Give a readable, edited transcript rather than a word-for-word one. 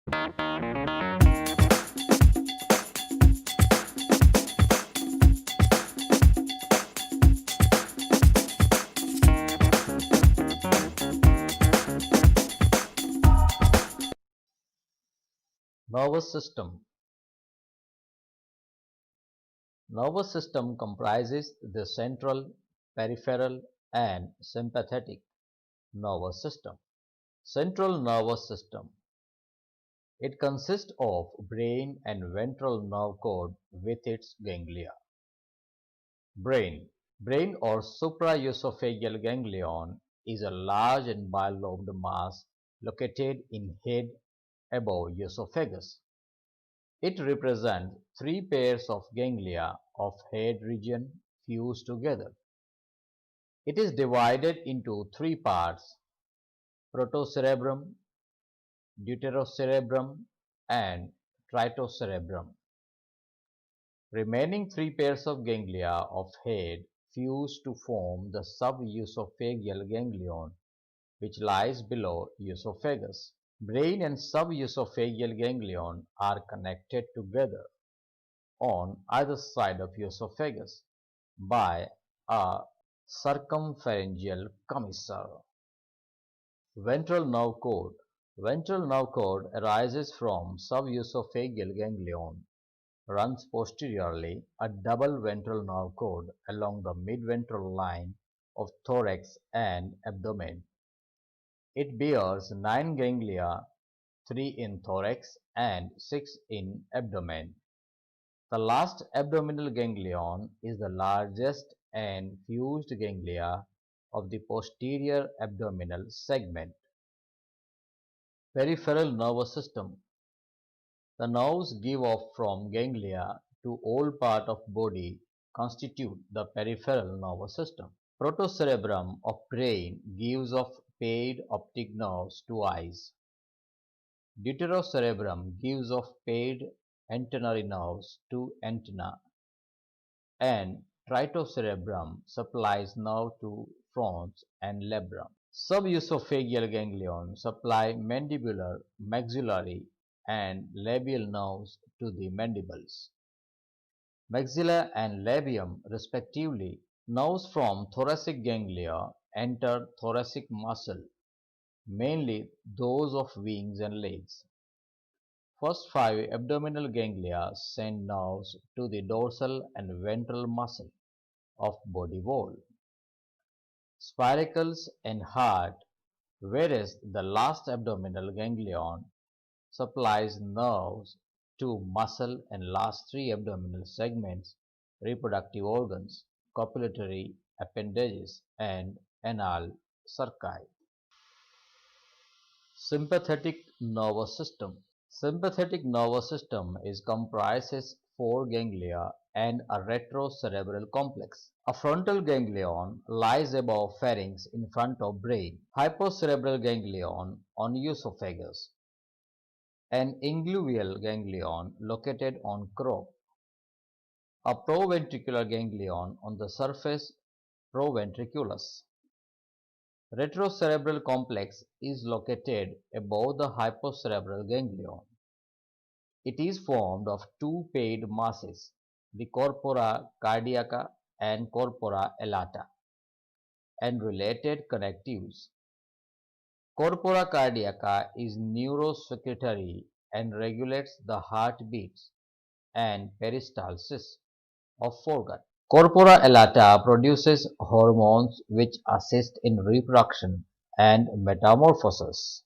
Nervous system. Nervous system comprises the central, peripheral and sympathetic nervous system. Central nervous system. It consists of brain and ventral nerve cord with its ganglia. Brain. Brain or supraesophageal ganglion is a large and bilobed mass located in head above esophagus. It represents three pairs of ganglia of head region fused together. It is divided into three parts: protocerebrum, deuterocerebrum, and tritocerebrum. Remaining three pairs of ganglia of head fuse to form the subesophageal ganglion, which lies below esophagus. Brain and subesophageal ganglion are connected together on either side of esophagus by a circumpharyngeal commissure. Ventral nerve cord. Ventral nerve cord arises from subesophageal ganglion, runs posteriorly, a double ventral nerve cord along the midventral line of thorax and abdomen. It bears 9 ganglia, 3 in thorax and 6 in abdomen. The last abdominal ganglion is the largest and fused ganglia of the posterior abdominal segment. Peripheral nervous system. The nerves give off from ganglia to all part of body constitute the peripheral nervous system. Protocerebrum of brain gives off paired optic nerves to eyes. Deuterocerebrum gives off paired antennary nerves to antenna, and tritocerebrum supplies nerve to frons and labrum. Subesophageal ganglion supply mandibular, maxillary, and labial nerves to the mandibles. Maxilla and labium, respectively. Nerves from thoracic ganglia enter thoracic muscle, mainly those of wings and legs. First 5 abdominal ganglia send nerves to the dorsal and ventral muscle of body wall, spiracles and heart, whereas the last abdominal ganglion supplies nerves to muscle and last 3 abdominal segments, reproductive organs, copulatory appendages, and anal cerci. Sympathetic nervous system. Sympathetic nervous system is comprises 4 ganglia and a retrocerebral complex. A frontal ganglion lies above pharynx in front of brain. Hypocerebral ganglion on esophagus. An ingluvial ganglion located on crop. A proventricular ganglion on the surface proventriculus. Retrocerebral complex is located above the hypocerebral ganglion. It is formed of two paired masses, the corpora cardiaca and corpora elata, and related connectives. Corpora cardiaca is neurosecretory and regulates the heartbeats and peristalsis of foregut. Corpora elata produces hormones which assist in reproduction and metamorphosis.